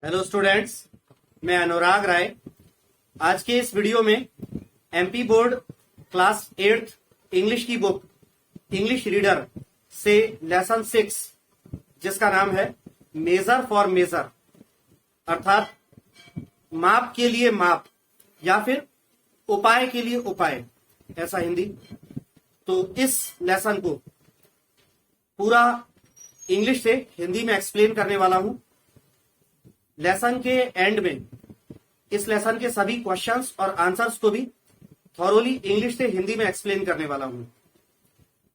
Hello students, मैं अनुराग राय। आज के इस वीडियो में MP board class 8th English की बुक इंग्लिश रीडर से लेसन 6 जिसका नाम है मेजर फॉर मेजर अर्थात माप के लिए माप या फिर उपाय के लिए उपाय, ऐसा हिंदी। तो इस लेसन को पूरा इंग्लिश से हिंदी में एक्सप्लेन करने वाला हूं। लेसन के एंड में इस लेसन के सभी क्वेश्चंस और आंसर्स को भी थॉरोली इंग्लिश से हिंदी में एक्सप्लेन करने वाला हूं।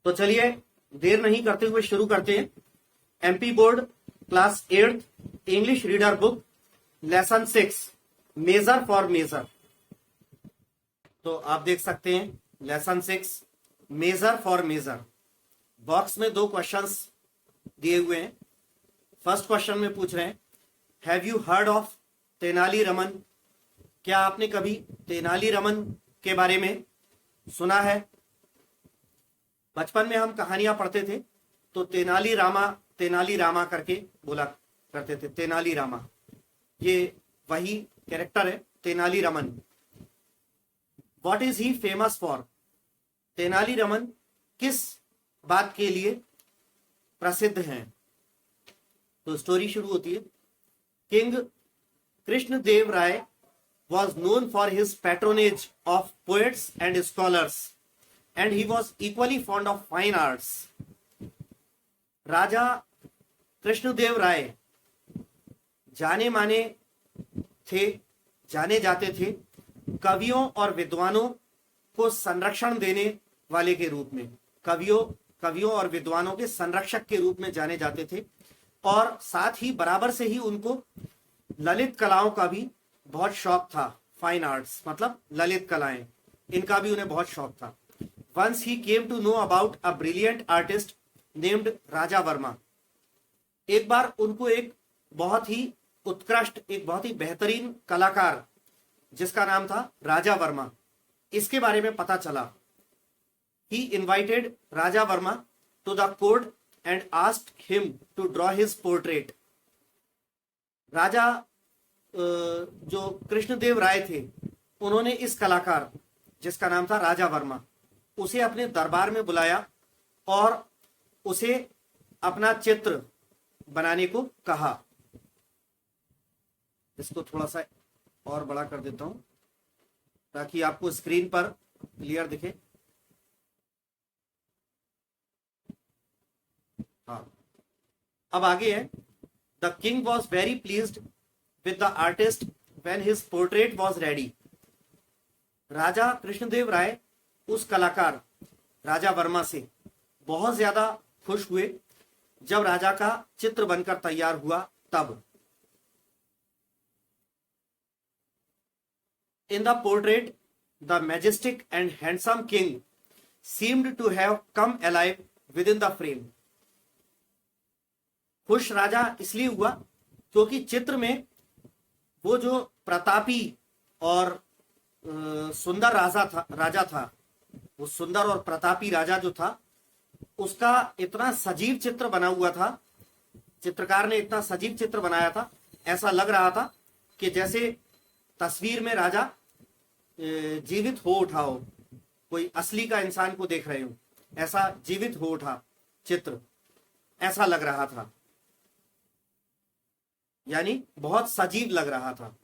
तो चलिए देर नहीं करते हुए शुरू करते हैं। MP board class 8th English reader book lesson 6 measure for measure. तो आप देख सकते हैं lesson 6 measure for measure. Box में दो क्वेश्चंस दिए हुए हैं। फर्स्ट क्वेश्चन में पूछ रहे हैं, have you heard of Tenali Raman? क्या आपने कभी तेनाली रमन के बारे में सुना है? बचपन में हम कहानियां पढ़ते थे तो तेनाली रामा करके बोला करते थे। तेनाली रामा, ये वही कैरेक्टर है Tenali Raman. What is he famous for? Tenali Raman किस बात के लिए प्रसिद्ध हैं? तो स्टोरी शुरू होती है। King Krishnadev Rai was known for his patronage of poets and scholars, and he was equally fond of fine arts. राजा कृष्णदेव राय जाने माने थे, जाने जाते थे कवियों और विद्वानों को संरक्षण देने वाले के रूप में। कवियों और विद्वानों के संरक्षक के रूप में जाने जाते थे, और साथ ही बराबर से ही उनको ललित कलाओं का भी बहुत शौक था। फाइन आर्ट्स मतलब ललित कलाएं, इनका भी उन्हें बहुत शौक था। Once he came to know about a brilliant artist named Raja Varma. एक बार उनको एक बहुत ही उत्कृष्ट, एक बहुत ही बेहतरीन कलाकार जिसका नाम था राजा वर्मा, इसके बारे में पता चला। He invited Raja Varma to the court and asked him to draw his portrait. राजा जो कृष्णदेव राय थे, उन्होंने इस कलाकार जिसका नाम था राजा वर्मा, उसे अपने दरबार में बुलाया और उसे अपना चित्र बनाने को कहा। इसको थोड़ा सा और बड़ा कर देता हूं ताकि आपको स्क्रीन पर क्लियर दिखे। हाँ, अब आगे है। The king was very pleased with the artist when his portrait was ready. Raja Krishnadeva Raya उस कलाकार राजा वर्मा से बहुत ज्यादा खुश हुए जब राजा का चित्र बनकर तैयार हुआ तब। In the portrait the majestic and handsome king seemed to have come alive with in the frame. खुश राजा इसलिए हुआ क्योंकि चित्र में वो जो प्रतापी और सुंदर राजा था, वो सुंदर और प्रतापी राजा जो था, उसका इतना सजीव चित्र बना हुआ था। चित्रकार ने इतना सजीव चित्र बनाया था, ऐसा लग रहा था कि जैसे तस्वीर में राजा जीवित हो उठा हो, कोई असली का इंसान को देख रहे हो, ऐसा जीवित हो उठा चित्र, ऐसा लग रहा था, यानी बहुत सजीव लग रहा था।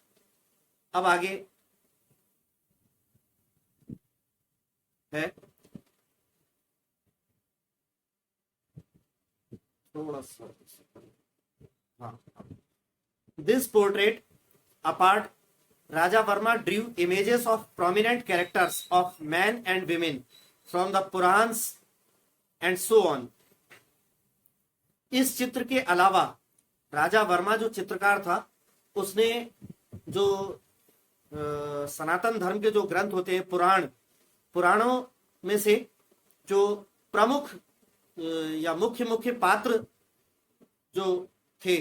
अब आगे है थोड़ा सा, हाँ, this portrait apart Raja Verma Drew images of prominent characters of man and women from the Puranas and so on. इस चित्र के अलावा राजा वर्मा जो चित्रकार था, उसने जो सनातन धर्म के जो ग्रंथ होते हैं, पुराणों में से जो प्रमुख या मुख्य पात्र जो थे,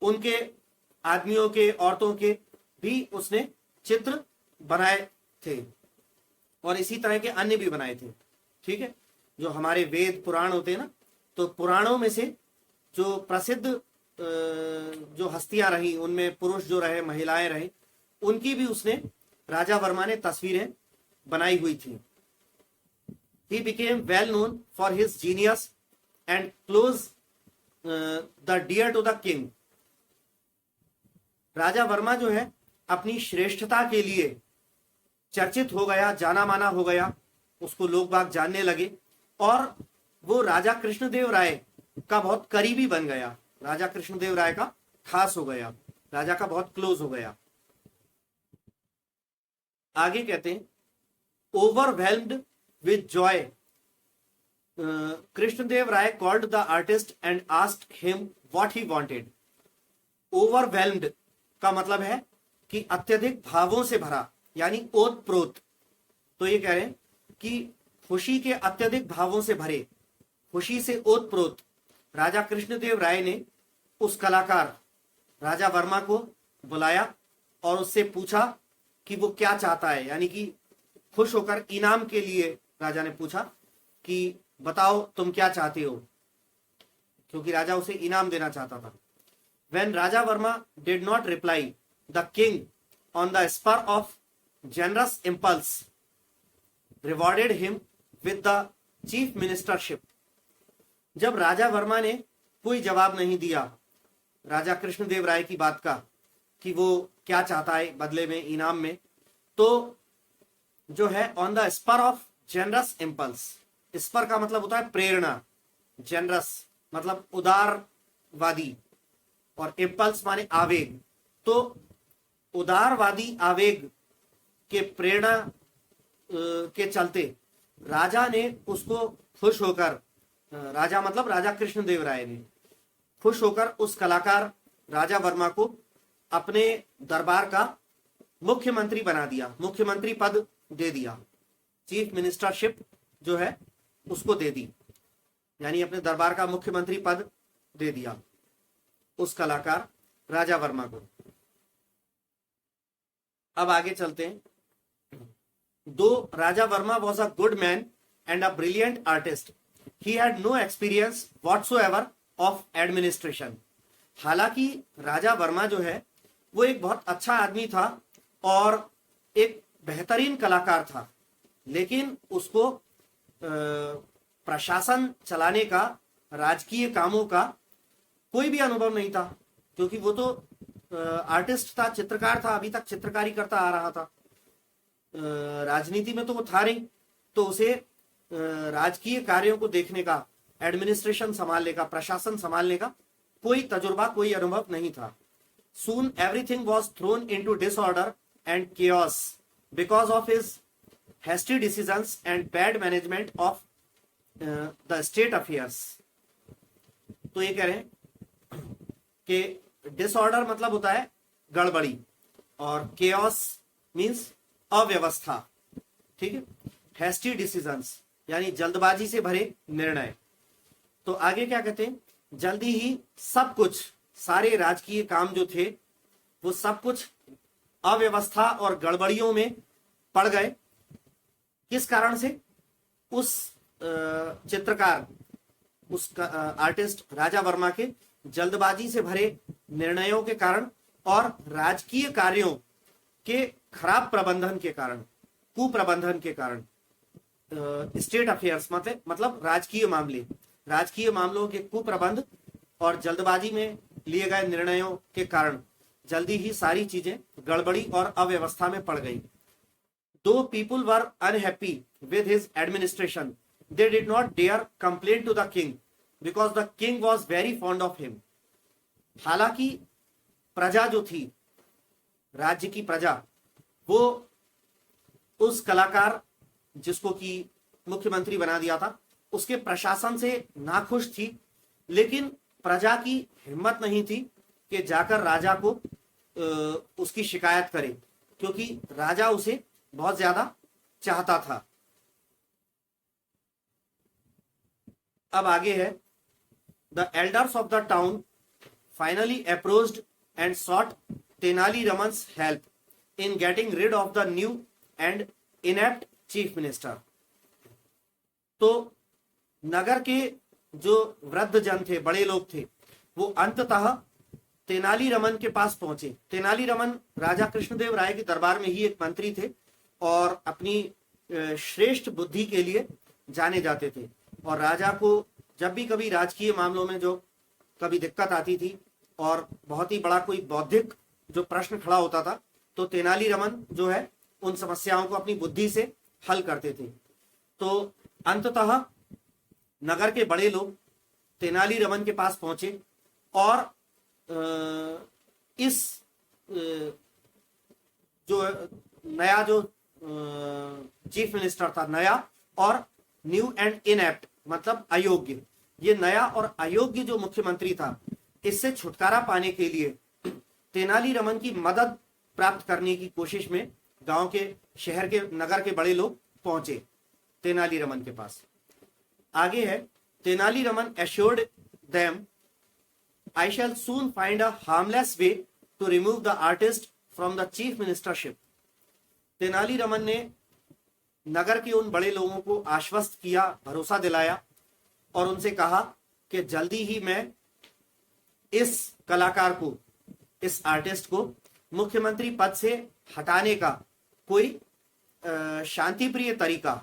उनके आदमियों के, औरतों के भी उसने चित्र बनाए थे, और इसी तरह के अन्य भी बनाए थे। ठीक है, जो हमारे वेद पुराण होते हैं ना, तो पुराणों में से जो प्रसिद्ध जो हस्तियां रही, उनमें पुरुष जो रहे, महिलाएं रहे, उनकी भी उसने, राजा वर्मा ने तस्वीरें बनाई हुई थी। He became well known for his genius and close the dear to the king. राजा वर्मा जो है अपनी श्रेष्ठता के लिए चर्चित हो गया, जाना माना हो गया, उसको लोग बाग जानने लगे और वो राजा कृष्णदेव राय का बहुत करीबी बन गया, राजा कृष्णदेव राय का खास हो गया, राजा का बहुत क्लोज हो गया। आगे कहते हैं, overwhelmed with joy Krishnadev Rai called the artist and asked him what he wanted. Overwhelmed का मतलब है कि अत्यधिक भावों से भरा, यानी ओत प्रोत। तो ये कह रहे हैं कि खुशी के अत्यधिक भावों से भरे, खुशी से ओत प्रोत राजा कृष्णदेव राय ने उस कलाकार राजा वर्मा को बुलाया और उससे पूछा कि वो क्या चाहता है, यानी कि खुश होकर इनाम के लिए राजा ने पूछा कि बताओ तुम क्या चाहते हो, क्योंकि राजा उसे इनाम देना चाहता था। When Raja Verma did not reply, the king on the spur of generous impulse rewarded him with the chief ministership. जब राजा वर्मा ने कोई जवाब नहीं दिया राजा कृष्णदेव राय की बात का कि वो क्या चाहता है बदले में, इनाम में, तो जो है on the spur of generous impulse, spur का मतलब होता है प्रेरणा, जेनरस मतलब उदारवादी और इम्पल्स माने आवेग। तो उदारवादी आवेग के प्रेरणा के चलते राजा ने उसको खुश होकर, राजा मतलब राजा कृष्णदेव राय ने खुश होकर उस कलाकार राजा वर्मा को अपने दरबार का मुख्यमंत्री बना दिया, मुख्यमंत्री पद दे दिया, चीफ मिनिस्टरशिप जो है उसको दे दी, यानी अपने दरबार का मुख्यमंत्री पद दे दिया उस कलाकार राजा वर्मा को। अब आगे चलते हैं। Though Raja Varma was a good man and a brilliant artist, he had no experience whatsoever of administration. हालांकि राजा वर्मा जो है वो एक बहुत अच्छा आदमी था और एक बेहतरीन कलाकार था, लेकिन उसको प्रशासन चलाने का, राजकीय कामों का कोई भी अनुभव नहीं था, क्योंकि वो तो आर्टिस्ट था, चित्रकार था, अभी तक चित्रकारी करता आ रहा था, राजनीति में तो वो था नहीं, तो उसे राजकीय कार्यों को देखने का, एडमिनिस्ट्रेशन संभालने का, प्रशासन संभालने का कोई तजुर्बा, कोई अनुभव नहीं था। Soon everything was thrown into disorder and chaos because of his hasty decisions and bad management of the state affairs. तो ये कह रहे हैं कि डिसऑर्डर मतलब होता है गड़बड़ी और केओस मींस अव्यवस्था, ठीक है। हैस्टी डिसीजंस यानी जल्दबाजी से भरे निर्णय। तो आगे क्या कहते हैं, जल्दी ही सब कुछ, सारे राजकीय काम जो थे वो सब कुछ अव्यवस्था और गड़बड़ियों में पड़ गए। किस कारण से? उस चित्रकार, उस आर्टिस्ट राजा वर्मा के जल्दबाजी से भरे निर्णयों के कारण और राजकीय कार्यों के खराब प्रबंधन के कारण, कुप्रबंधन के कारण। स्टेट अफेयर्स मतलब राजकीय मामले, राजकीय मामलों के कुप्रबंध और जल्दबाजी में लिए गए निर्णयों के कारण जल्दी ही सारी चीजें गड़बड़ी और अव्यवस्था में पड़ गई। Though people were unhappy with his administration, they did not dare complain to the king because the king was very fond of him. हालांकि प्रजा जो थी, राज्य की प्रजा, वो उस कलाकार जिसको कि मुख्यमंत्री बना दिया था उसके प्रशासन से नाखुश थी, लेकिन प्रजा की हिम्मत नहीं थी कि जाकर राजा को उसकी शिकायत करे, क्योंकि राजा उसे बहुत ज्यादा चाहता था। अब आगे है, the elders of the town finally approached and sought Tenali Raman's help in getting rid of the new and inept chief minister. तो नगर के जो वृद्ध जन थे, बड़े लोग थे, वो अंततः तेनालीरामन के पास पहुंचे। तेनालीरामन राजा कृष्णदेव राय के दरबार में ही एक मंत्री थे और अपनी श्रेष्ठ बुद्धि के लिए जाने जाते थे। और राजा को जब भी कभी राजकीय मामलों में जो कभी दिक्कत आती थी और बहुत ही बड़ा कोई बौद्धिक जो प्रश्न खड़ा होता था, तो तेनालीरामन जो है उन समस्याओं को अपनी बुद्धि से हल करते थे। तो अंततः नगर के बड़े लोग तेनालीरामन के पास पहुंचे और इस जो नया जो चीफ मिनिस्टर था, नया और न्यू एंड इनएप्ट मतलब अयोग्य, ये नया और अयोग्य जो मुख्यमंत्री था, इससे छुटकारा पाने के लिए तेनालीरामन की मदद प्राप्त करने की कोशिश में गांव के, शहर के, नगर के बड़े लोग पहुंचे तेनालीरामन के पास। आगे है, Tenali Raman assured them, I shall soon find a harmless way to remove the artist from the chief ministership. Tenali Raman ने नगर के उन बड़े लोगों को आश्वस्त किया, भरोसा दिलाया और उनसे कहा कि जल्दी ही मैं इस कलाकार को, इस आर्टिस्ट को मुख्यमंत्री पद से हटाने का कोई शांतिप्रिय तरीका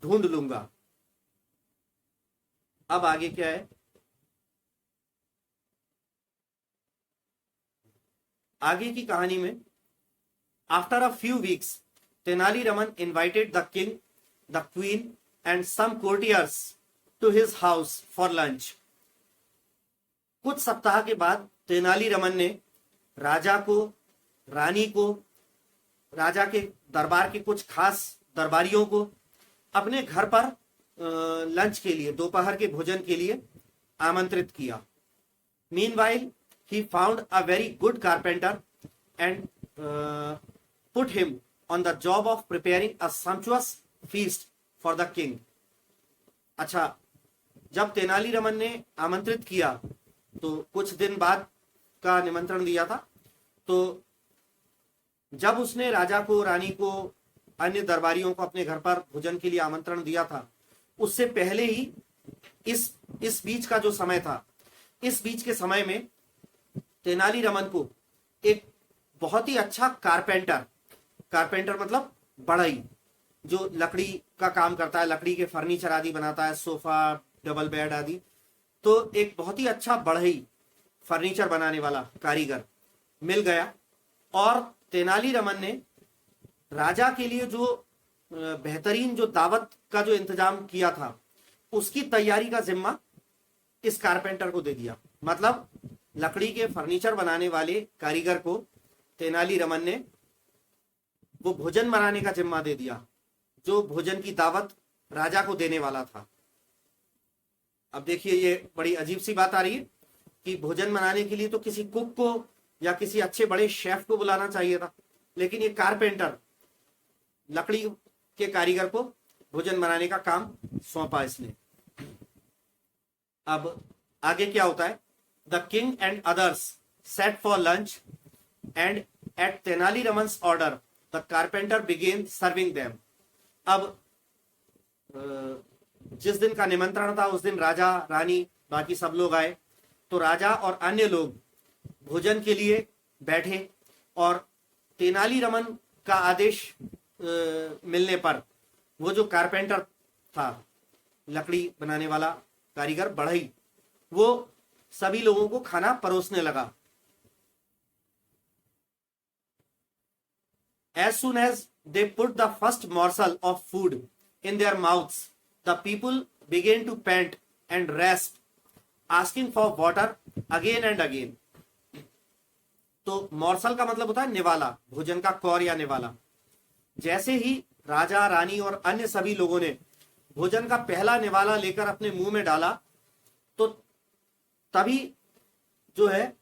ढूंढ लूंगा। अब आगे क्या है, आगे की कहानी में, after a few weeks Tenaliraman invited the king, the queen and some courtiers to his house for lunch. कुछ सप्ताह के बाद तेनालीरामन ने राजा को, रानी को, राजा के दरबार के कुछ खास दरबारियों को अपने घर पर लंच के लिए, दोपहर के भोजन के लिए आमंत्रित किया। Meanwhile he found a very good carpenter and put him on the job of preparing a sumptuous feast for the king. अच्छा, जब तेनालीरामन ने आमंत्रित किया तो कुछ दिन बाद का निमंत्रण दिया था, तो जब उसने राजा को, रानी को, अन्य दरबारियों को अपने घर पर भोजन के लिए आमंत्रण दिया था, उससे पहले ही इस बीच का जो समय था, इस बीच के समय में तेनालीरामन को एक बहुत ही अच्छा कारपेंटर मतलब बढ़ई, जो लकड़ी का काम करता है, लकड़ी के फर्नीचर आदि बनाता है, सोफा, डबल बेड आदि, तो एक बहुत ही अच्छा बढ़ई, फर्नीचर बनाने वाला कारीगर मिल गया। और तेनालीरामन ने राजा के लिए जो बेहतरीन जो दावत का जो इंतजाम किया था, उसकी तैयारी का जिम्मा इस कारपेंटर को दे दिया। मतलब लकड़ी के फर्नीचर बनाने वाले कारीगर को तेनालीरामन ने वो भोजन बनाने का जिम्मा दे दिया, जो भोजन की दावत राजा को देने वाला था। अब देखिए, ये बड़ी अजीब सी बात आ रही है कि भोजन बनाने के लिए तो किसी कुक को या किसी अच्छे बड़े शेफ को बुलाना चाहिए था, लेकिन ये कारपेंटर, लकड़ी के कारीगर को भोजन बनाने का काम सौंपा इसने। अब आगे क्या होता है, the king and others sat for lunch and at Tenaliraman's order the carpenter began serving them. अब जिस दिन का निमंत्रण था उस दिन राजा, रानी, बाकी सब लोग आए, तो राजा और अन्य लोग भोजन के लिए बैठे और तेनालीरामन का आदेश मिलने पर वो जो कारपेंटर था, लकड़ी बनाने वाला कारीगर, बढ़ई, वो सभी लोगों को खाना परोसने लगा। As soon as they put the first morsel of food in their mouths, the people began to pant and rasp, asking for water again and again. तो मॉर्सल का मतलब होता है निवाला, भोजन का कौर या निवाला। जैसे ही राजा, रानी और अन्य सभी लोगों ने भोजन का पहला निवाला लेकर अपने मुंह में डाला, तो तभी जो है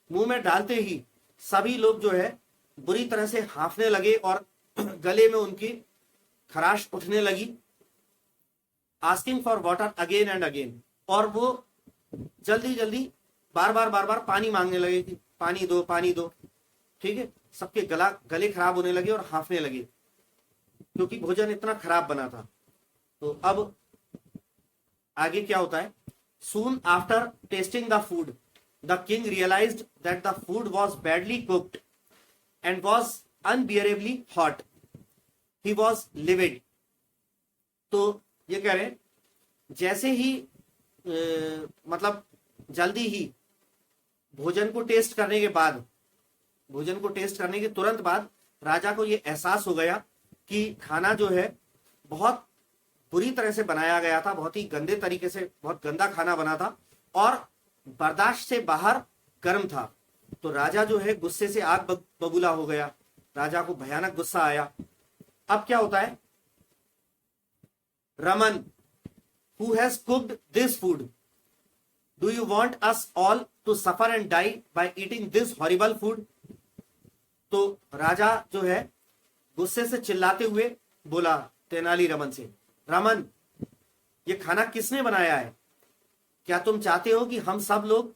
मुंह में डालते ही सभी लोग जो है बुरी तरह से हांफने लगे और गले में उनकी खराश उठने लगी। Asking for water again and again, और वो जल्दी जल्दी बार बार पानी मांगने लगे कि पानी दो, पानी दो। ठीक है, सबके गले खराब होने लगे और हांफने लगे क्योंकि भोजन इतना खराब बना था। तो अब आगे क्या होता है, soon after tasting the food the king realised that the food was badly cooked and was unbearably hot, he was livid. तो ये कह रहे हैं जैसे ही मतलब जल्दी ही भोजन को टेस्ट करने के बाद, भोजन को टेस्ट करने के तुरंत बाद राजा को ये एहसास हो गया कि खाना जो है बहुत बुरी तरह से बनाया गया था, बहुत ही गंदे तरीके से, बहुत गंदा खाना बना था और बर्दाश्त से बाहर गर्म था। तो राजा जो है गुस्से से आग बबूला हो गया, राजा को भयानक गुस्सा आया। अब क्या होता है, Raman who has cooked this food, do you want us all to suffer and die by eating this horrible food. तो राजा जो है गुस्से से चिल्लाते हुए बोला तेनाली रमन से, रमन ये खाना किसने बनाया है? क्या तुम चाहते हो कि हम सब लोग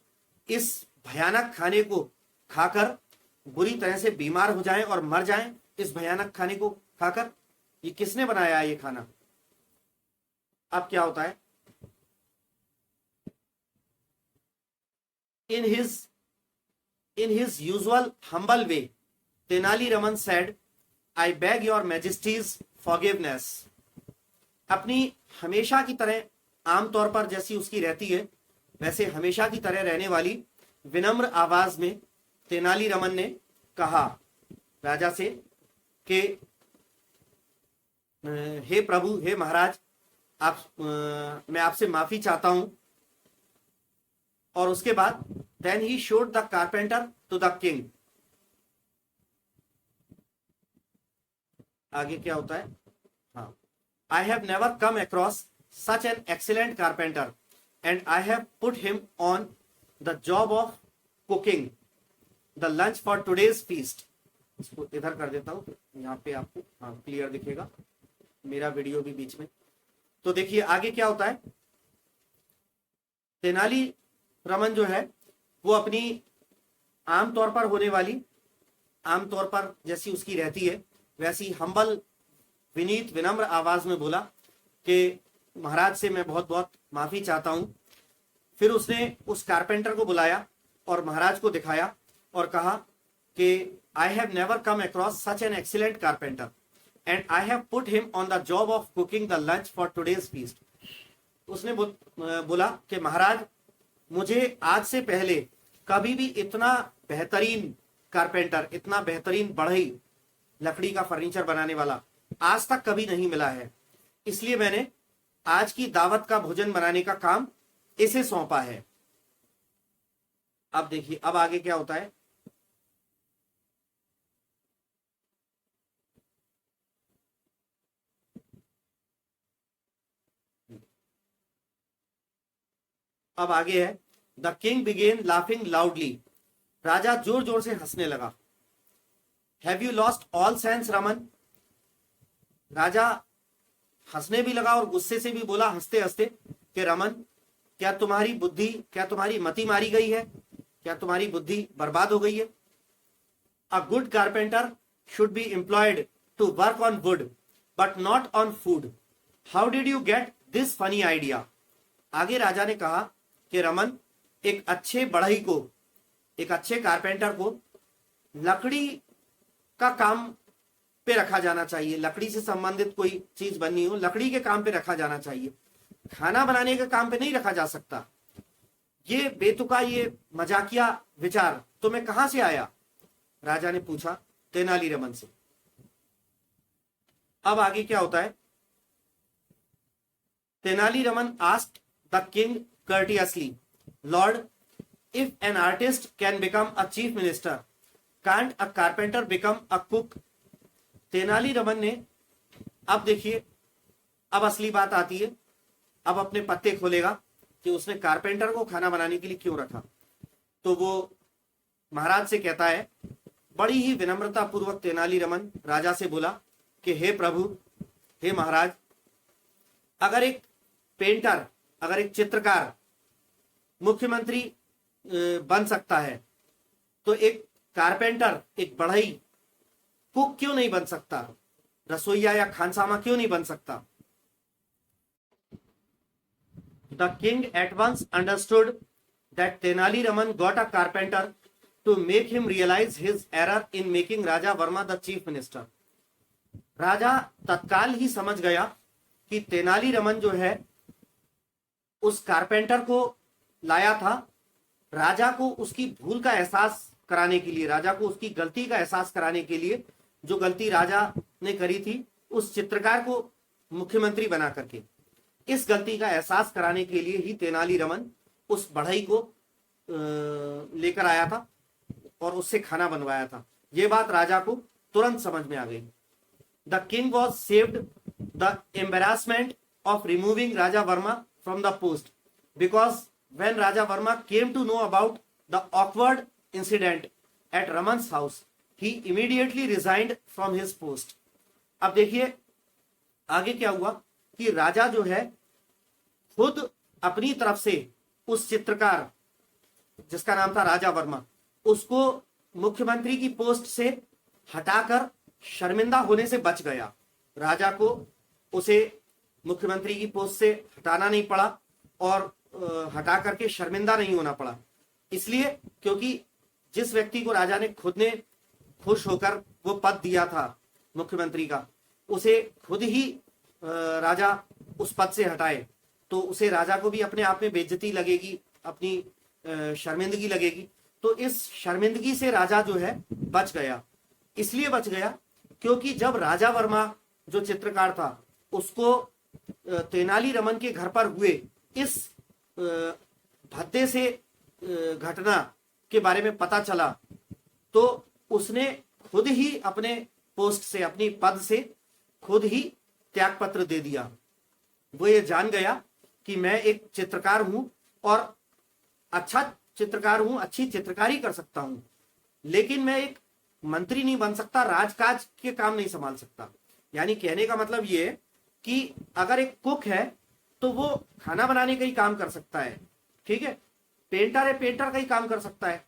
इस भयानक खाने को खाकर बुरी तरह से बीमार हो जाएं और मर जाएं? इस भयानक खाने को खाकर ये किसने बनाया है ये खाना? अब क्या होता है, in his usual humble way Tenali Raman said, I beg your Majesty's forgiveness. अपनी हमेशा की तरह, आमतौर पर जैसी उसकी रहती है वैसे हमेशा की तरह रहने वाली विनम्र आवाज में तेनाली रमन ने कहा राजा से कि हे प्रभु, हे महाराज, मैं आपसे माफी चाहता हूं। और उसके बाद then he showed the carpenter to the king. आगे क्या होता है, हाँ, I have never come across such an excellent carpenter and I have put him on the job of cooking the lunch for today's feast। इसको इधर कर देता हूं, यहाँ पे आपको हाँ क्लियर दिखेगा, मेरा वीडियो भी बीच में। तो देखिए आगे क्या होता है, तेनाली रमन जो है वो अपनी आमतौर पर होने वाली, आमतौर पर जैसी उसकी रहती है वैसी हम्बल, विनीत, विनम्र आवाज में बोला कि महाराज से मैं बहुत बहुत माफी चाहता हूं। फिर उसने उस कारपेंटर को बुलाया और महाराज को दिखाया और कहा कि I have never come across such an excellent carpenter and I have put him on the job of cooking the lunch for today's feast. उसने बोला कि महाराज, मुझे आज से पहले कभी भी इतना बेहतरीन कारपेंटर, इतना बेहतरीन बढ़ई, लकड़ी का फर्नीचर बनाने वाला आज तक कभी नहीं मिला है, इसलिए मैंने आज की दावत का भोजन बनाने का काम इसे सौंपा है। अब देखिए अब आगे क्या होता है, अब आगे है, the king began laughing loudly. राजा जोर जोर से हंसने लगा। Have you lost all sense Raman. राजा हंसने भी लगा और गुस्से से भी बोला हंसते हंसते कि रमन, क्या तुम्हारी बुद्धि, क्या तुम्हारी मति मारी गई है? क्या तुम्हारी बुद्धि बर्बाद हो गई है? A good carpenter should be employed to work on wood but not on food. How did you get this funny idea. आगे राजा ने कहा कि रमन, एक अच्छे बढ़ई को, एक अच्छे कारपेंटर को लकड़ी का काम पे रखा जाना चाहिए, लकड़ी से संबंधित कोई चीज बननी हो लकड़ी के काम पे रखा जाना चाहिए, खाना बनाने के काम पे नहीं रखा जा सकता। ये बेतुका, ये मजाकिया विचार तुम्हें कहां से आया? राजा ने पूछा तेनाली रमन से। अब आगे क्या होता है, Tenali Raman asked the king courteously, Lord, if an artist can become a chief minister, can't a carpenter become a cook? Tenali Raman ने, अब देखिए अब असली बात आती है, अब अपने पत्ते खोलेगा कि उसने कारपेंटर को खाना बनाने के लिए क्यों रखा। तो वो महाराज से कहता है, बड़ी ही विनम्रता पूर्वक तेनाली रमन राजा से बोला कि हे प्रभु, हे महाराज, अगर एक पेंटर, अगर एक चित्रकार मुख्यमंत्री बन सकता है तो एक कारपेंटर, एक बढ़ई, कुक क्यों नहीं बन सकता? रसोईया या खानसामा क्यों नहीं बन सकता? The king at once understood that Tenali Raman got a carpenter to make him realize his error in making Raja Verma the chief minister. राजा तत्काल ही समझ गया कि तेनाली रमन जो है उस कारपेंटर को लाया था राजा को उसकी भूल का एहसास कराने के लिए, राजा को उसकी गलती का एहसास कराने के लिए, जो गलती राजा ने करी थी उस चित्रकार को मुख्यमंत्री बना करके, इस गलती का एहसास कराने के लिए ही तेनाली रमन उस बढ़ई को लेकर आया था और उससे खाना बनवाया था। ये बात राजा को तुरंत समझ में आ गई। The king was saved the embarrassment of removing Raja Varma from the post because when Raja Varma came to know about the awkward incident at Raman's house he immediately resigned from his post. अब देखिए आगे क्या हुआ कि राजा जो है खुद अपनी तरफ से उस चित्रकार जिसका नाम था राजा वर्मा उसको मुख्यमंत्री की पोस्ट से हटाकर शर्मिंदा होने से बच गया। राजा को उसे मुख्यमंत्री की पोस्ट से हटाना नहीं पड़ा और हटा करके शर्मिंदा नहीं होना पड़ा, इसलिए क्योंकि जिस व्यक्ति को राजा ने खुद ने खुश होकर वो पद दिया था मुख्यमंत्री का, उसे खुद ही राजा उस पद से हटाए तो उसे राजा को भी अपने आप में बेइज्जती लगेगी, अपनी शर्मिंदगी लगेगी। तो इस शर्मिंदगी से राजा जो है बच गया। इसलिए बच गया क्योंकि जब राजा वर्मा जो चित्रकार था उसको तेनाली रमन के घर पर हुए इस भद्दे से घटना के बारे में पता चला तो उसने खुद ही अपने पोस्ट से, अपनी पद से खुद ही त्यागपत्र दे दिया। वो ये जान गया कि मैं एक चित्रकार हूं और अच्छा चित्रकार हूं, अच्छी चित्रकारी कर सकता हूं, लेकिन मैं एक मंत्री नहीं बन सकता, राजकाज के काम नहीं संभाल सकता। यानी कहने का मतलब ये है कि अगर एक कुक है तो वो खाना बनाने का ही काम कर सकता है, ठीक है, पेंटर है पेंटर का ही काम कर सकता है।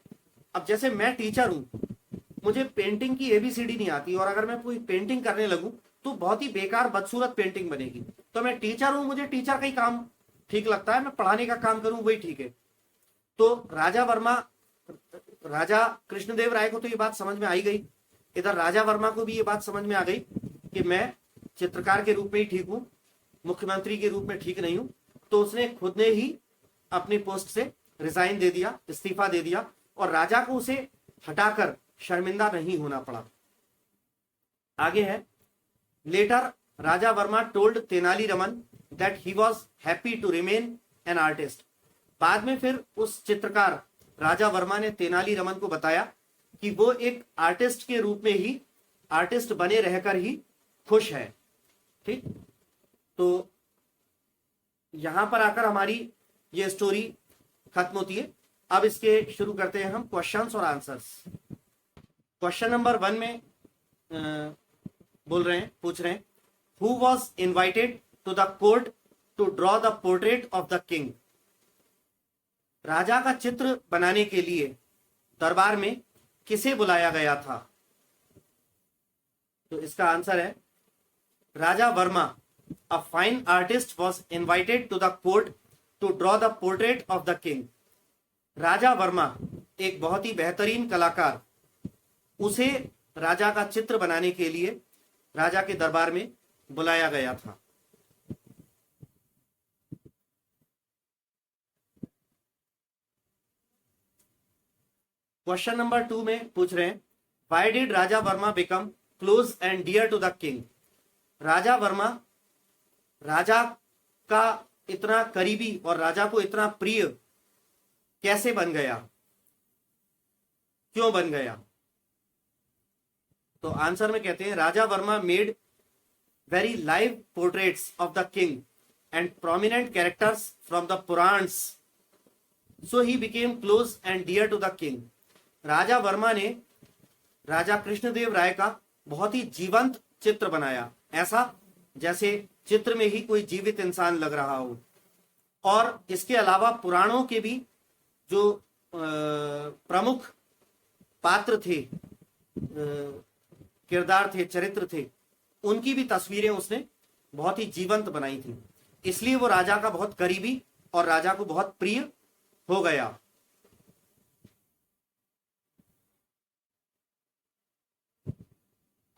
अब जैसे मैं टीचर हूं, मुझे पेंटिंग की एबीसीडी नहीं आती और अगर मैं कोई पेंटिंग करने लगूं तो बहुत ही बेकार बदसूरत पेंटिंग बनेगी। तो मैं टीचर हूं, मुझे टीचर का ही काम ठीक लगता है, मैं पढ़ाने का काम करूं वही ठीक है। तो राजा कृष्णदेव राय को तो ये बात समझ में आई गई, इधर राजा वर्मा को भी ये बात समझ में आ गई कि मैं चित्रकार के रूप में ही ठीक हूं, मुख्यमंत्री के रूप में ठीक नहीं हूं। तो उसने खुद ने ही अपनी पोस्ट से रिजाइन दे दिया, इस्तीफा दे दिया और राजा को उसे हटाकर शर्मिंदा नहीं होना पड़ा। आगे है, later Raja Varma told Tenali Raman that he was happy to remain an artist. बाद में फिर उस चित्रकार राजा वर्मा ने तेनाली रमन को बताया कि वो एक आर्टिस्ट के रूप में ही, आर्टिस्ट बने रहकर ही खुश है। ठीक, तो यहां पर आकर हमारी ये स्टोरी खत्म होती है। अब इसके शुरू करते हैं हम क्वेश्चंस और आंसर्स। क्वेश्चन नंबर 1 में पूछ रहे हैं who was invited to the court to draw the portrait of the king. राजा का चित्र बनाने के लिए दरबार में किसे बुलाया गया था? तो इसका आंसर है Raja Varma, a fine artist was invited to the court to draw the portrait of the king. Raja Varma एक बहुत ही बेहतरीन कलाकार, उसे राजा का चित्र बनाने के लिए राजा के दरबार में बुलाया गया था। क्वेश्चन नंबर 2 में पूछ रहे हैं why did Raja Varma become close and dear to the king. Raja Varma राजा का इतना करीबी और राजा को इतना प्रिय कैसे बन गया, क्यों बन गया? तो आंसर में कहते हैं Raja Varma made very live portraits of the king and prominent characters from the Puranas, so he became close and dear to the king. Raja Varma ने राजा कृष्णदेव राय का बहुत ही जीवंत चित्र बनाया, ऐसा जैसे चित्र में ही कोई जीवित इंसान लग रहा हो। और इसके अलावा पुराणों के भी जो प्रमुख पात्र थे, किरदार थे, चरित्र थे, उनकी भी तस्वीरें उसने बहुत ही जीवंत बनाई थी। इसलिए वो राजा का बहुत करीबी और राजा को बहुत प्रिय हो गया।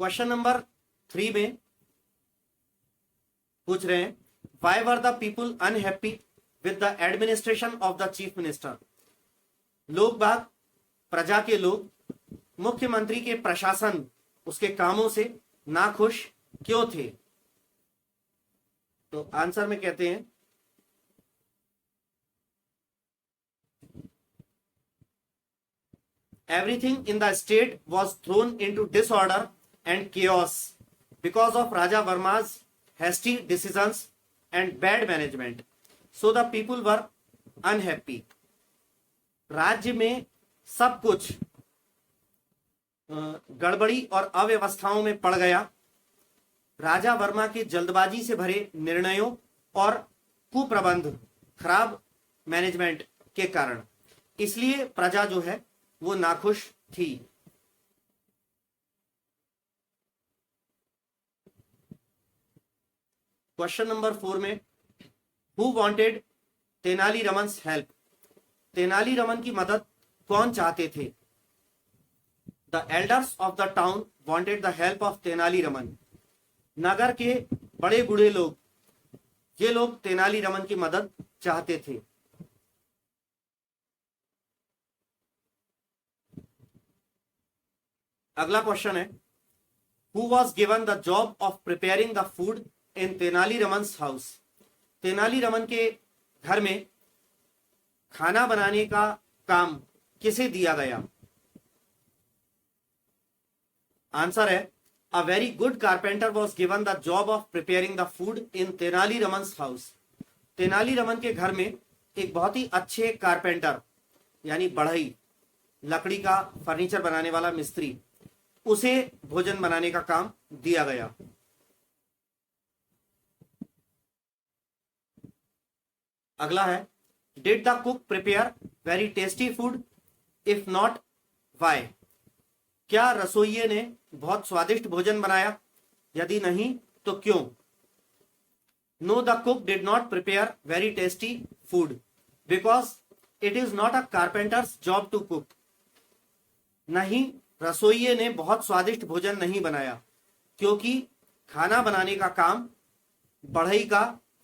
क्वेश्चन नंबर 3 में पूछ रहे हैं, why were the people unhappy with the administration of the chief minister. लोग बाग, प्रजा के लोग मुख्यमंत्री के प्रशासन, उसके कामों से नाखुश क्यों थे। तो आंसर में कहते हैं, everything in the state was thrown into disorder and chaos because of Raja Varma's hasty decisions and bad management, so the people were unhappy. राज्य में सब कुछ गड़बड़ी और अव्यवस्थाओं में पड़ गया, राजा वर्मा के जल्दबाजी से भरे निर्णयों और कुप्रबंध, खराब मैनेजमेंट के कारण, इसलिए प्रजा जो है वो नाखुश थी। क्वेश्चन नंबर 4 में, who wanted Tenali Raman's help. Tenali Raman की मदद कौन चाहते थे। The elders of the town wanted the help of Tenali Raman. नगर के बड़े बूढ़े लोग, ये लोग तेनाली रमन की मदद चाहते थे। अगला क्वेश्चन है, who was given the job of preparing the food in Tenali Raman's house. Tenali Raman के घर में खाना बनाने का काम किसे दिया गया। आंसर है, a very good carpenter was given the job of preparing the food in Tenali Raman's house. Tenali Raman के घर में एक बहुत ही अच्छे कारपेंटर यानी बढ़ई, लकड़ी का फर्नीचर बनाने वाला मिस्त्री, उसे भोजन बनाने का काम दिया गया। अगला है, did the cook prepare very tasty food, if not why. क्या रसोइये ने बहुत स्वादिष्ट भोजन बनाया, यदि नहीं तो क्यों। No, the cook did not prepare very tasty food because it is not a carpenter's job to cook. नहीं, रसोइये ने बहुत स्वादिष्ट भोजन नहीं बनाया क्योंकि खाना बनाने का काम बढ़ई का,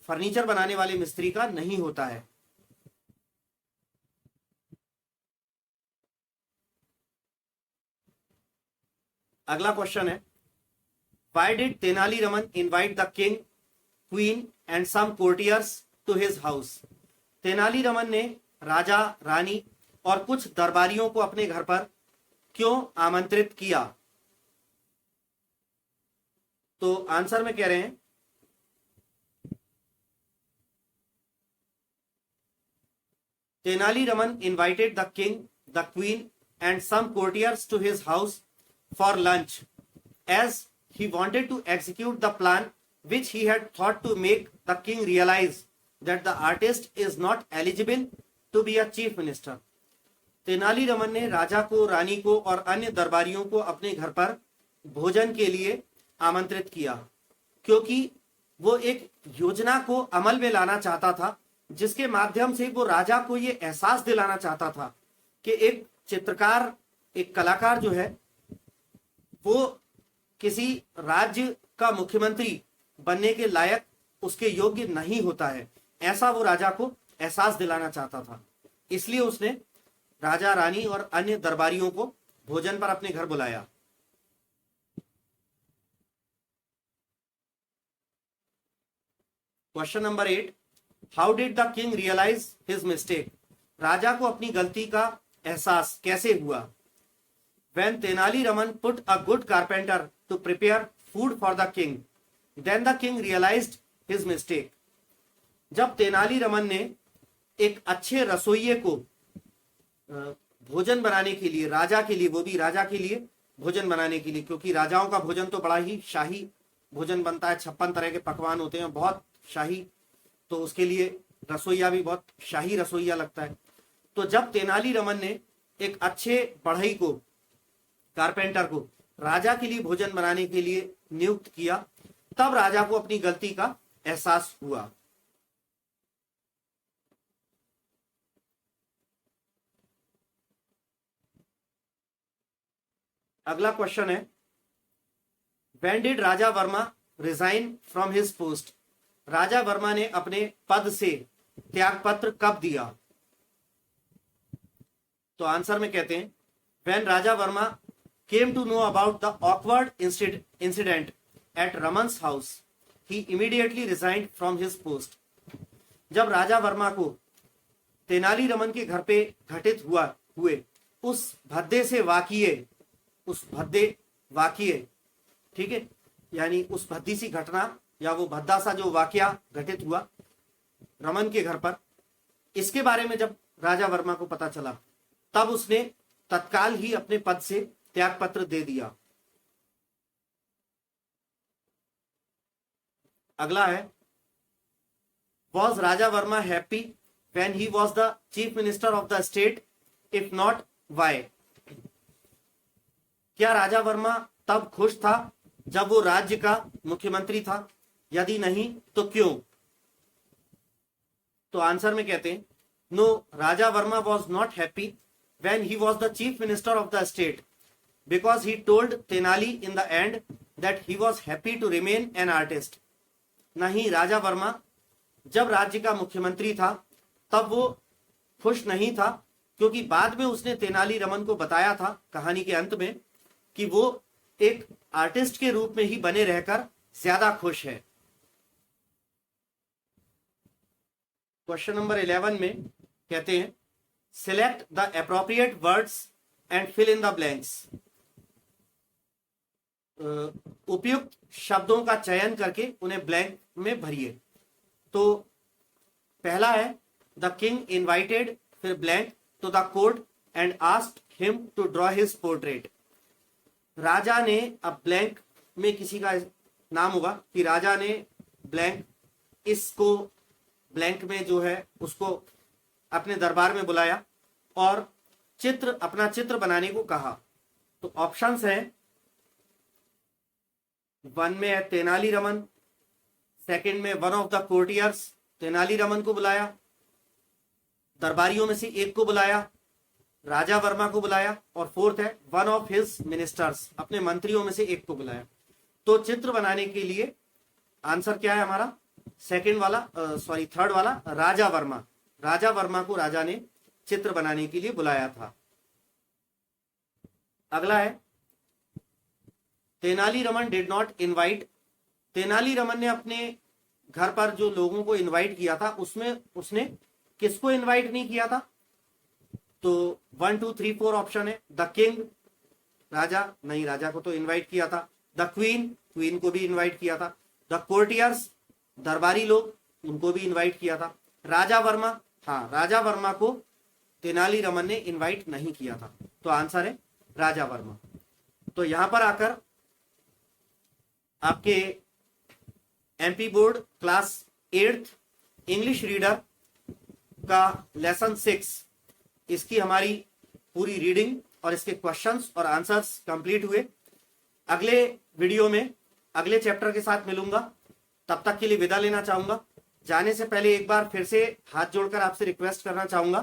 फर्नीचर बनाने वाले मिस्त्री का नहीं होता है। अगला क्वेश्चन है, why did Tenali Raman invite the king, queen and some courtiers to his house. Tenali Raman ने राजा, रानी और कुछ दरबारियों को अपने घर पर क्यों आमंत्रित किया। तो आंसर में कह रहे हैं, Tenali Raman invited the king, the queen and some courtiers to his house for lunch as he wanted to execute the plan which he had thought to make the king realize that the artist is not eligible to be a chief minister। Tenali Raman ने राजा को, रानी को और अन्य दरबारियों को अपने घर पर भोजन के लिए आमंत्रित किया क्योंकि वो एक योजना को अमल में लाना चाहता था, जिसके माध्यम से वो राजा को ये एहसास दिलाना चाहता था कि एक चित्रकार, एक कलाकार जो है वो किसी राज्य का मुख्यमंत्री बनने के लायक, उसके योग्य नहीं होता है। ऐसा वो राजा को एहसास दिलाना चाहता था, इसलिए उसने राजा, रानी और अन्य दरबारियों को भोजन पर अपने घर बुलाया। Question number 8, how did the king realise his mistake. राजा को अपनी गलती का एहसास कैसे हुआ। When Tenali Raman put a good carpenter to prepare food for the king, then the king realized his mistake। जब तेनाली रमन ने एक अच्छे रसोइये को भोजन बनाने के लिए, राजा के लिए, वो भी राजा के लिए भोजन बनाने के लिए, क्योंकि राजाओं का भोजन तो बड़ा ही शाही भोजन बनता है, 56 तरह के पकवान होते हैं, बहुत शाही, तो उसके लिए रसोइया भी बहुत शाही रसोइया लगता है। तो जब तेनाली रमन ने एक अच्छे बढ़ई को, कारपेंटर को राजा के लिए भोजन बनाने के लिए नियुक्त किया, तब राजा को अपनी गलती का एहसास हुआ। अगला क्वेश्चन है, when did Raja Varma resign from his post? Raja Varma ने अपने पद से त्यागपत्र कब दिया? तो आंसर में कहते हैं when Raja Varma came to know about the awkward incident at Raman's house he immediately resigned from his post. जब राजा वर्मा को तेनाली रमन के घर पे घटित हुए उस भद्दे वाकिये, ठीक है, यानी उस भद्दी सी घटना या वो भद्दा सा जो वाकया घटित हुआ रमन के घर पर, इसके बारे में जब राजा वर्मा को पता चला तब उसने तत्काल ही अपने पद से त्यागपत्र दे दिया। अगला है was Raja Varma happy when he was the chief minister of the state? If not why? क्या राजा वर्मा तब खुश था जब वो राज्य का मुख्यमंत्री था? यदि नहीं तो क्यों? तो आंसर में कहते हैं no, Raja Varma was not happy when he was the chief minister of the state because he told Tenali in the end that he was happy to remain an artist. नहीं, राजा वर्मा जब राज्य का मुख्यमंत्री था तब वो खुश नहीं था, क्योंकि बाद में उसने तेनाली रमन को बताया था कहानी के अंत में कि वो एक आर्टिस्ट के रूप में ही बने रहकर ज्यादा खुश है। क्वेश्चन नंबर 11 में कहते हैं select the appropriate words and fill in the blanks. उपयुक्त शब्दों का चयन करके उन्हें ब्लैंक में भरिए। तो पहला है द किंग इनवाइटेड, फिर blank, to the court and asked him to draw his portrait. राजा ने, अब ब्लैंक में किसी का नाम होगा कि राजा ने ब्लैंक, इसको ब्लैंक में जो है उसको अपने दरबार में बुलाया और अपना चित्र बनाने को कहा। तो ऑप्शंस हैं, 1 में है तेनाली रमन, सेकंड में one of the courtiers, Tenali Raman को बुलाया, दरबारियों में से एक को बुलाया, राजा वर्मा को बुलाया, और फोर्थ है वन ऑफ हिज मिनिस्टर्स, अपने मंत्रियों में से एक को बुलाया। तो चित्र बनाने के लिए आंसर क्या है हमारा? थर्ड वाला, राजा वर्मा। राजा वर्मा को राजा ने चित्र बनाने के लिए बुलाया था। अगला है Tenali Raman did not invite. Tenali Raman ने अपने घर पर जो लोगों को इनवाइट किया था उसमें उसने किसको इनवाइट नहीं किया था? तो 1 2 3 4 ऑप्शन है। द किंग, राजा नहीं, राजा को तो इनवाइट किया था। द क्वीन, क्वीन को भी इनवाइट किया था। द कोर्टियर्स, दरबारी लोग, उनको भी इनवाइट किया था। राजा वर्मा, हाँ, राजा वर्मा को तेनाली रमन ने इनवाइट नहीं किया था। तो आंसर है राजा वर्मा। तो यहां पर आकर आपके MP board class 8th English reader का लेसन 6, इसकी हमारी पूरी रीडिंग और इसके क्वेश्चंस और आंसर्स कंप्लीट हुए। अगले वीडियो में अगले चैप्टर के साथ मिलूंगा, तब तक के लिए विदा लेना चाहूंगा। जाने से पहले एक बार फिर से हाथ जोड़कर आपसे रिक्वेस्ट करना चाहूंगा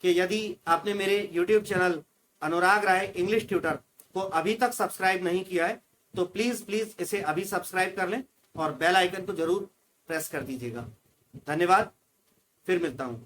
कि यदि आपने मेरे YouTube चैनल अनुराग राय इंग्लिश ट्यूटर को अभी तक सब्सक्राइब नहीं किया है तो प्लीज इसे अभी सब्सक्राइब कर लें और बेल आइकन को जरूर प्रेस कर दीजिएगा। धन्यवाद, फिर मिलता हूं।